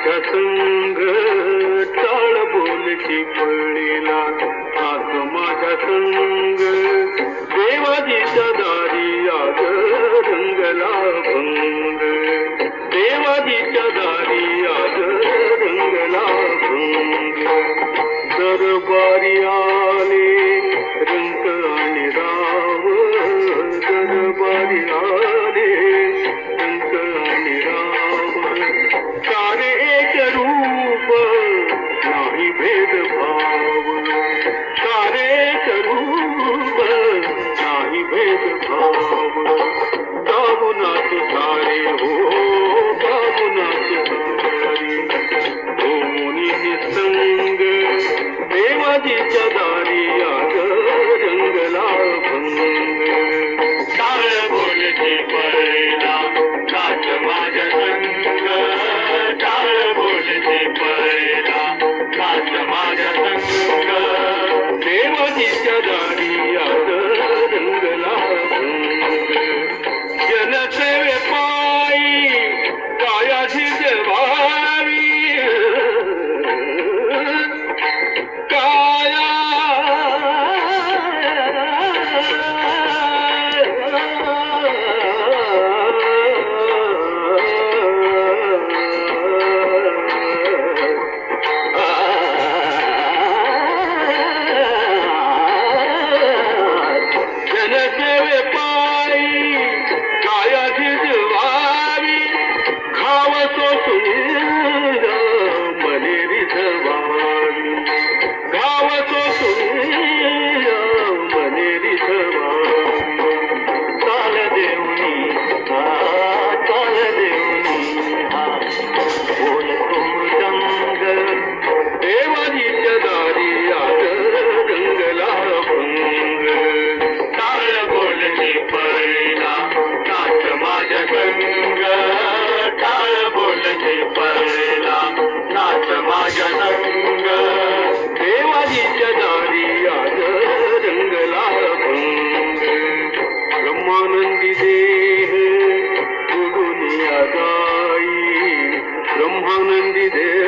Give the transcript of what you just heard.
माझ्या संग टाळ बोलची पळीला आज माझ्या संग देवाजीच्या दारी आज रंगला भंग देवाजीच्या दारी आज रंगला भंग दरबारी आले रंग आणि राव दरबारी आले रंग आणि राव सारे एक रूप नाही भेदभाव सारे एक रूप नाही भेदभाव गावनाथ सारे हो गावनाथ सारे हो मुनी निसंग देवाजीच्या दारी आज रंगला भंग टाळ बोलची पळीला नाच माझ्या संग टाळ बोलची पळीला नाच माझ्या संग देवाजीच्या दारी आज रंगला भंग जनसेवे पायी कायाची जवारी काया जनसेवे पायी कायाची जवारी घाव सोसून मनेरी जवारी घाव सोसून मनेरी जवारी चाल देवनी चाल देवनी बोलतो मृदंग देवाजीच्या दारी आज रंगला भंग टाळ बोलची पळीला नाच माझ्या संग टाळ बोलची पळीला नाच माझ्या संग देवाजीच्या दारी आज रंगला भंग ब्रह्मानंदी देह सोडून या जाई ब्रह्मानंदी देह